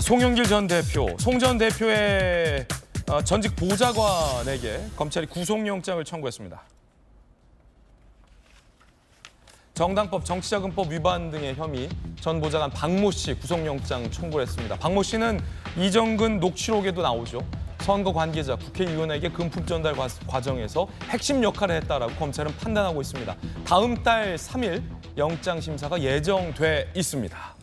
송영길 전 대표, 송 전 대표의 전직 보좌관에게 검찰이 구속영장을 청구했습니다. 정당법, 정치자금법 위반 등의 혐의 전 보좌관 박모 씨 구속영장 청구를 했습니다. 박모 씨는 이정근 녹취록에도 나오죠. 선거 관계자, 국회의원에게 금품 전달 과정에서 핵심 역할을 했다라고 검찰은 판단하고 있습니다. 다음 달 3일 영장 심사가 예정돼 있습니다.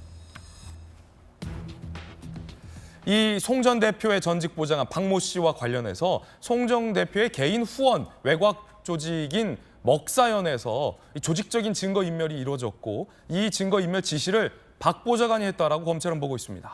이 송 전 대표의 전직 보좌관 박모 씨와 관련해서 송 전 대표의 개인 후원 외곽 조직인 먹사연에서 조직적인 증거인멸이 이루어졌고 이 증거인멸 지시를 박 보좌관이 했다라고 검찰은 보고 있습니다.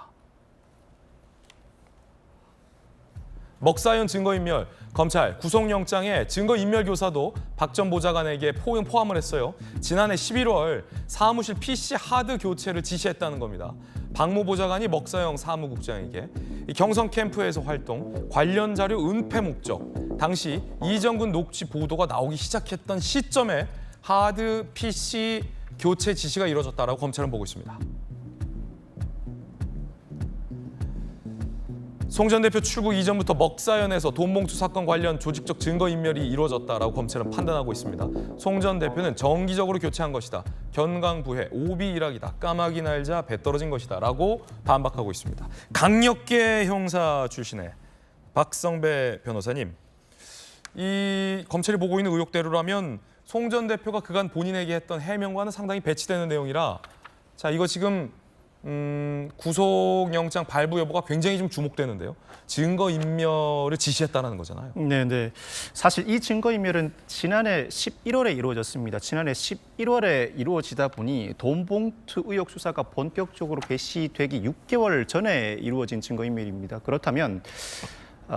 먹사연 증거인멸, 검찰 구속영장에 증거인멸 교사도 박 전 보좌관에게 포함을 했어요. 지난해 11월 사무실 PC 하드 교체를 지시했다는 겁니다. 박모 보좌관이 먹사영 사무국장에게 경성 캠프에서 활동, 관련 자료 은폐 목적, 당시 이정근 녹취 보도가 나오기 시작했던 시점에 하드 PC 교체 지시가 이루어졌다라고 검찰은 보고 있습니다. 송 전 대표 출국 이전부터 먹사연에서 돈봉투 사건 관련 조직적 증거인멸이 이루어졌다라고 검찰은 판단하고 있습니다. 송 전 대표는 정기적으로 교체한 것이다. 견강부회, 오비 일학이다. 까마귀 날자 배 떨어진 것이다. 라고 반박하고 있습니다. 강력계 형사 출신의 박성배 변호사님, 이 검찰이 보고 있는 의혹대로라면 송 전 대표가 그간 본인에게 했던 해명과는 상당히 배치되는 내용이라 자 이거 지금 구속영장 발부 여부가 굉장히 좀 주목되는데요. 증거인멸을 지시했다는 거잖아요. 네. 사실 이 증거인멸은 지난해 11월에 이루어졌습니다. 지난해 11월에 이루어지다 보니 돈봉투 의혹 수사가 본격적으로 개시되기 6개월 전에 이루어진 증거인멸입니다. 그렇다면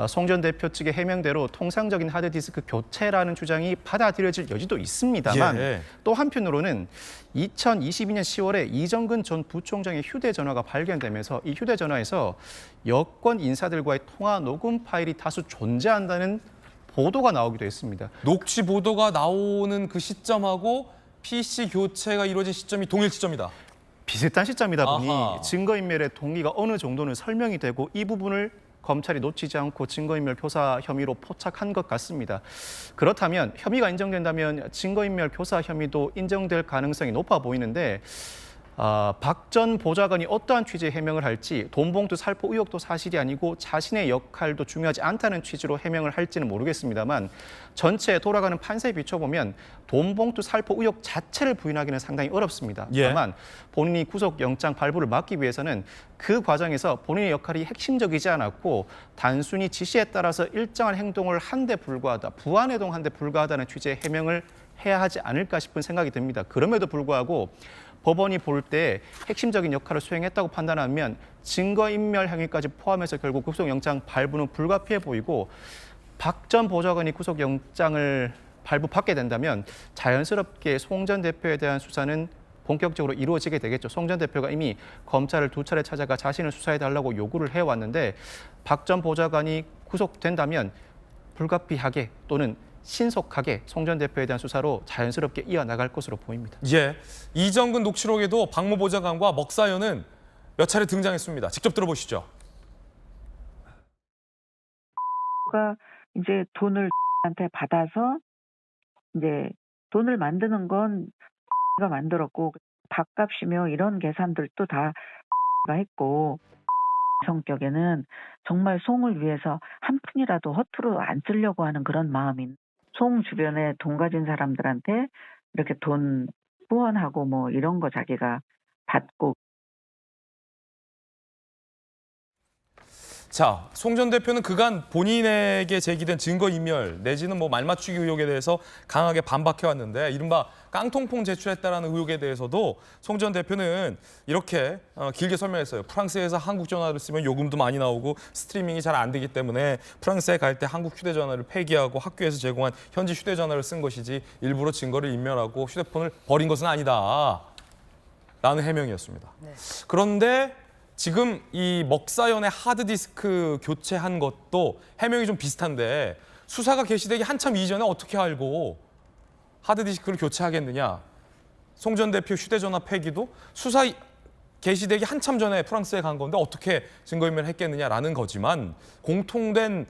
송 전 대표 측의 해명대로 통상적인 하드디스크 교체라는 주장이 받아들여질 여지도 있습니다만 또 한편으로는 2022년 10월에 이정근 전 부총장의 휴대전화가 발견되면서 이 휴대전화에서 여권 인사들과의 통화 녹음 파일이 다수 존재한다는 보도가 나오기도 했습니다. 녹취 보도가 나오는 그 시점하고 PC 교체가 이루어진 시점이 동일 시점이다. 비슷한 시점이다 보니 아하. 증거인멸의 동기가 어느 정도는 설명이 되고 이 부분을 검찰이 놓치지 않고 증거인멸 교사 혐의로 포착한 것 같습니다. 그렇다면 혐의가 인정된다면 증거인멸 교사 혐의도 인정될 가능성이 높아 보이는데 박 전 보좌관이 어떠한 취지의 해명을 할지 돈봉투 살포 의혹도 사실이 아니고 자신의 역할도 중요하지 않다는 취지로 해명을 할지는 모르겠습니다만 전체에 돌아가는 판세에 비춰보면 돈봉투 살포 의혹 자체를 부인하기는 상당히 어렵습니다. 다만 본인이 구속영장 발부를 막기 위해서는 그 과정에서 본인의 역할이 핵심적이지 않았고 단순히 지시에 따라서 일정한 행동을 한 데 불과하다, 부안해동한 데 불과하다는 취지의 해명을 해야 하지 않을까 싶은 생각이 듭니다. 그럼에도 불구하고 법원이 볼 때 핵심적인 역할을 수행했다고 판단하면 증거인멸 행위까지 포함해서 결국 구속영장 발부는 불가피해 보이고 박 전 보좌관이 구속영장을 발부받게 된다면 자연스럽게 송 전 대표에 대한 수사는 본격적으로 이루어지게 되겠죠. 송 전 대표가 이미 검찰을 2차례 찾아가 자신을 수사해달라고 요구를 해왔는데 박 전 보좌관이 구속된다면 불가피하게 또는 신속하게 송 전 대표에 대한 수사로 자연스럽게 이어나갈 것으로 보입니다. 이정근 녹취록에도 박모 보좌관과 먹사연은 몇 차례 등장했습니다. 직접 들어보시죠. 가 이제 돈을 한테 받아서 이제 돈을 만드는 건 가 만들었고 밥값이며 이런 계산들도 다 했고 성격에는 정말 송을 위해서 한 푼이라도 허투루 안 쓰려고 하는 그런 마음인 송 주변에 돈 가진 사람들한테 이렇게 돈 후원하고 뭐 이런 거 자기가 받고. 자, 송 전 대표는 그간 본인에게 제기된 증거인멸 내지는 뭐 말맞추기 의혹에 대해서 강하게 반박해왔는데 이른바 깡통폰 제출했다라는 의혹에 대해서도 송 전 대표는 이렇게 길게 설명했어요. 프랑스에서 한국 전화를 쓰면 요금도 많이 나오고 스트리밍이 잘 안 되기 때문에 프랑스에 갈 때 한국 휴대전화를 폐기하고 학교에서 제공한 현지 휴대전화를 쓴 것이지 일부러 증거를 인멸하고 휴대폰을 버린 것은 아니다. 라는 해명이었습니다. 그런데 지금 이 먹사연의 하드디스크 교체한 것도 해명이 좀 비슷한데 수사가 개시되기 한참 이전에 어떻게 알고 하드디스크를 교체하겠느냐. 송 전 대표 휴대전화 폐기도 수사 개시되기 한참 전에 프랑스에 간 건데 어떻게 증거인멸을 했겠느냐라는 거지만 공통된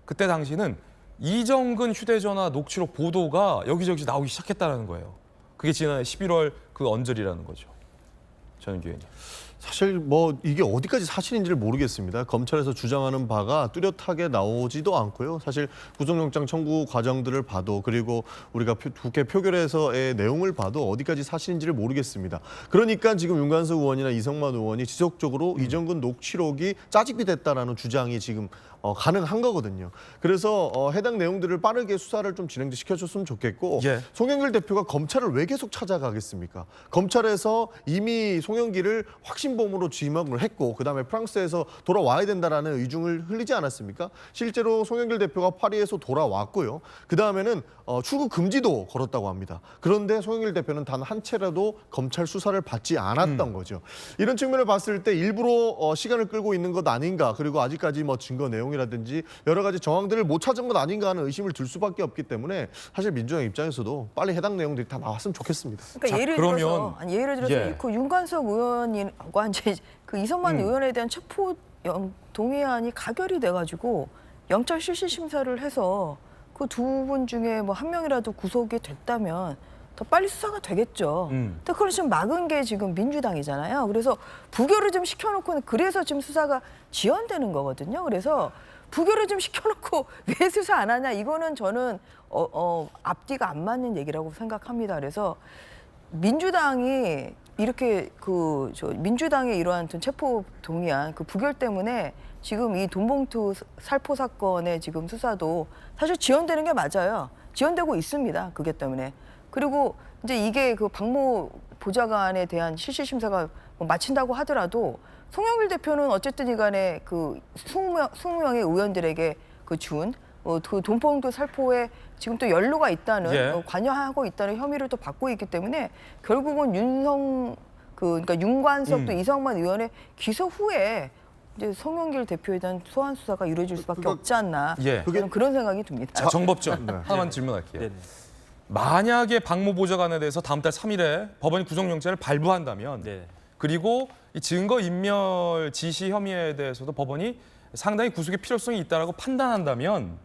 그때 당시는 이정근 휴대전화 녹취록 보도가 여기저기서 나오기 시작했다는 거예요. 그게 지난해 11월 그 언저리라는 거죠. 전윤기 의원님. 사실 뭐 이게 어디까지 사실인지를 모르겠습니다. 검찰에서 주장하는 바가 뚜렷하게 나오지도 않고요. 사실 구속영장 청구 과정들을 봐도 그리고 우리가 국회 표결에서의 내용을 봐도 어디까지 사실인지를 모르겠습니다. 그러니까 지금 윤관석 의원이나 이성만 의원이 지속적으로 이정근 녹취록이 짜집기 됐다라는 주장이 지금 가능한 거거든요. 그래서 해당 내용들을 빠르게 수사를 좀 진행시켜줬으면 좋겠고 예. 송영길 대표가 검찰을 왜 계속 찾아가겠습니까? 검찰에서 이미 송영길을 확신범으로 지목을 했고 그다음에 프랑스에서 돌아와야 된다라는 의중을 흘리지 않았습니까? 실제로 송영길 대표가 파리에서 돌아왔고요. 그다음에는 출국 금지도 걸었다고 합니다. 그런데 송영길 대표는 단 한 채라도 검찰 수사를 받지 않았던 거죠. 이런 측면을 봤을 때 일부러 시간을 끌고 있는 것 아닌가 그리고 아직까지 뭐 증거 내용이라든지 여러 가지 정황들을 못 찾은 것 아닌가 하는 의심을 들 수밖에 없기 때문에 사실 민주당 입장에서도 빨리 해당 내용들이 다 나왔으면 좋겠습니다. 그러니까 자, 예를 들어서 예. 그 윤관석 의원과 이제 그 이성만 의원에 대한 체포 동의안이 가결이 돼가지고 영장 실시 심사를 해서 그 두 분 중에 뭐 한 명이라도 구속이 됐다면 더 빨리 수사가 되겠죠. 근데 그걸 지금 막은 게 지금 민주당이잖아요. 그래서 부결을 좀 시켜놓고는 그래서 지금 수사가 지연되는 거거든요. 그래서 부결을 좀 시켜놓고 왜 수사 안 하냐 이거는 저는 앞뒤가 안 맞는 얘기라고 생각합니다. 그래서 민주당이 이렇게 민주당의 이러한 체포 동의안 그 부결 때문에 지금 이 돈봉투 살포 사건의 지금 수사도 사실 지연되는 게 맞아요. 지연되고 있습니다. 그게 때문에. 그리고 이제 이게 그 박모 보좌관에 대한 실시 심사가 뭐 마친다고 하더라도 송영길 대표는 어쨌든 이간에 그 20명의 의원들에게 그 돈봉투 살포에 지금 또 연루가 있다는 예. 관여하고 있다는 혐의를 또 받고 있기 때문에 결국은 그러니까 윤관석 또 이성만 의원의 기소 후에 이제 송영길 대표에 대한 소환 수사가 이루어질 수밖에 없지 않나 예. 저는 그런 생각이 듭니다. 자, 정법점 하나만 질문할게요. 네네. 만약에 박모 보좌관에 대해서 다음 달 3일에 법원이 구속영장을 발부한다면 네. 그리고 이 증거인멸 지시 혐의에 대해서도 법원이 상당히 구속의 필요성이 있다라고 판단한다면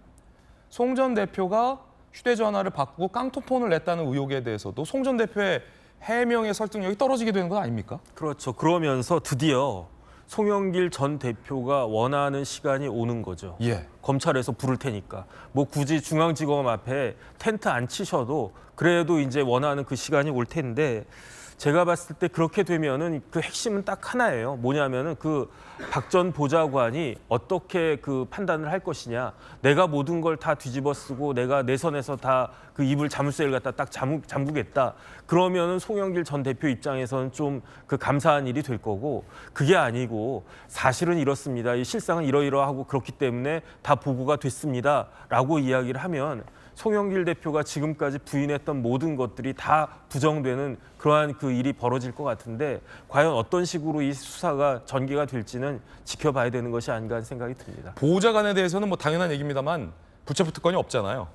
송 전 대표가 휴대전화를 바꾸고 깡통폰을 냈다는 의혹에 대해서도 송 전 대표의 해명의 설득력이 떨어지게 되는 건 아닙니까? 그렇죠. 그러면서 드디어 송영길 전 대표가 원하는 시간이 오는 거죠. 예. 검찰에서 부를 테니까. 뭐 굳이 중앙지검 앞에 텐트 안 치셔도 그래도 이제 원하는 그 시간이 올 텐데 제가 봤을 때 그렇게 되면은 그 핵심은 딱 하나예요. 뭐냐면은 그 박 전 보좌관이 어떻게 그 판단을 할 것이냐. 내가 모든 걸 다 뒤집어 쓰고 내가 내 선에서 다 그 이불 자물쇠를 갖다 딱 잠그겠다. 그러면은 송영길 전 대표 입장에서는 좀 그 감사한 일이 될 거고 그게 아니고 사실은 이렇습니다. 이 실상은 이러이러하고 그렇기 때문에 다 보고가 됐습니다라고 이야기를 하면 송영길 대표가 지금까지 부인했던 모든 것들이 다 부정되는 그러한 그 일이 벌어질 것 같은데 과연 어떤 식으로 이 수사가 전개가 될지는 지켜봐야 되는 것이 아닌가 하는 생각이 듭니다. 보좌관에 대해서는 뭐 당연한 얘기입니다만 불체포 특권이 없잖아요.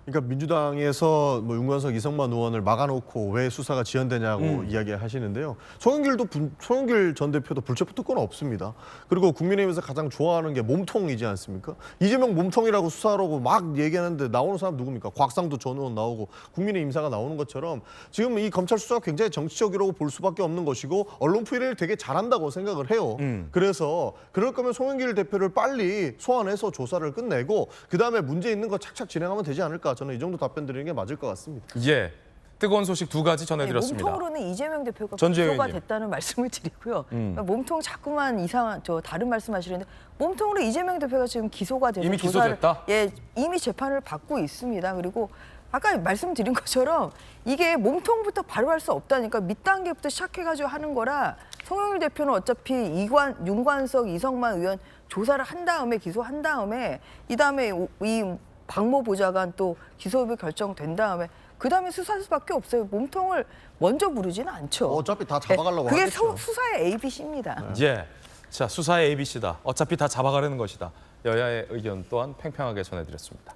그러니까 민주당에서 뭐 윤관석, 이성만 의원을 막아놓고 왜 수사가 지연되냐고 이야기하시는데요. 송영길 전 대표도 불체포 특권 없습니다. 그리고 국민의힘에서 가장 좋아하는 게 몸통이지 않습니까? 이재명 몸통이라고 수사하라고 막 얘기하는데 나오는 사람 누굽니까? 곽상도 전 의원 나오고 국민의 임사가 나오는 것처럼 지금 이 검찰 수사가 굉장히 정치적이라고 볼 수밖에 없는 것이고 언론 표현을 되게 잘한다고 생각을 해요. 그래서 그럴 거면 송영길 대표를 빨리 소환해서 조사를 끝내고 그다음에 문제 있는 거 착착 진행하면 되지 않을까? 저는 이 정도 답변 드리는 게 맞을 것 같습니다. 예. 뜨거운 소식 두 가지 전해드렸습니다. 몸통으로는 이재명 대표가 전주혜 기소가 의원님. 됐다는 말씀을 드리고요. 그러니까 몸통 자꾸만 이상한 다른 말씀하시는데 몸통으로 이재명 대표가 지금 기소가 돼서 이미 기소됐다? 이미 재판을 받고 있습니다. 그리고 아까 말씀드린 것처럼 이게 몸통부터 바로 할 수 없다니까 밑단계부터 시작해가지고 하는 거라 송영길 대표는 어차피 윤관석, 이성만 의원 조사를 한 다음에 기소한 다음에 이다음에 이 박모 보좌관 또 기소율이 결정된 다음에 그다음에 수사할 수밖에 없어요. 몸통을 먼저 부르지는 않죠. 어차피 다 잡아가려고 그게 하겠죠. 수사의 ABC입니다. 예. 자, 수사의 ABC다. 어차피 다 잡아가려는 것이다. 여야의 의견 또한 팽팽하게 전해드렸습니다.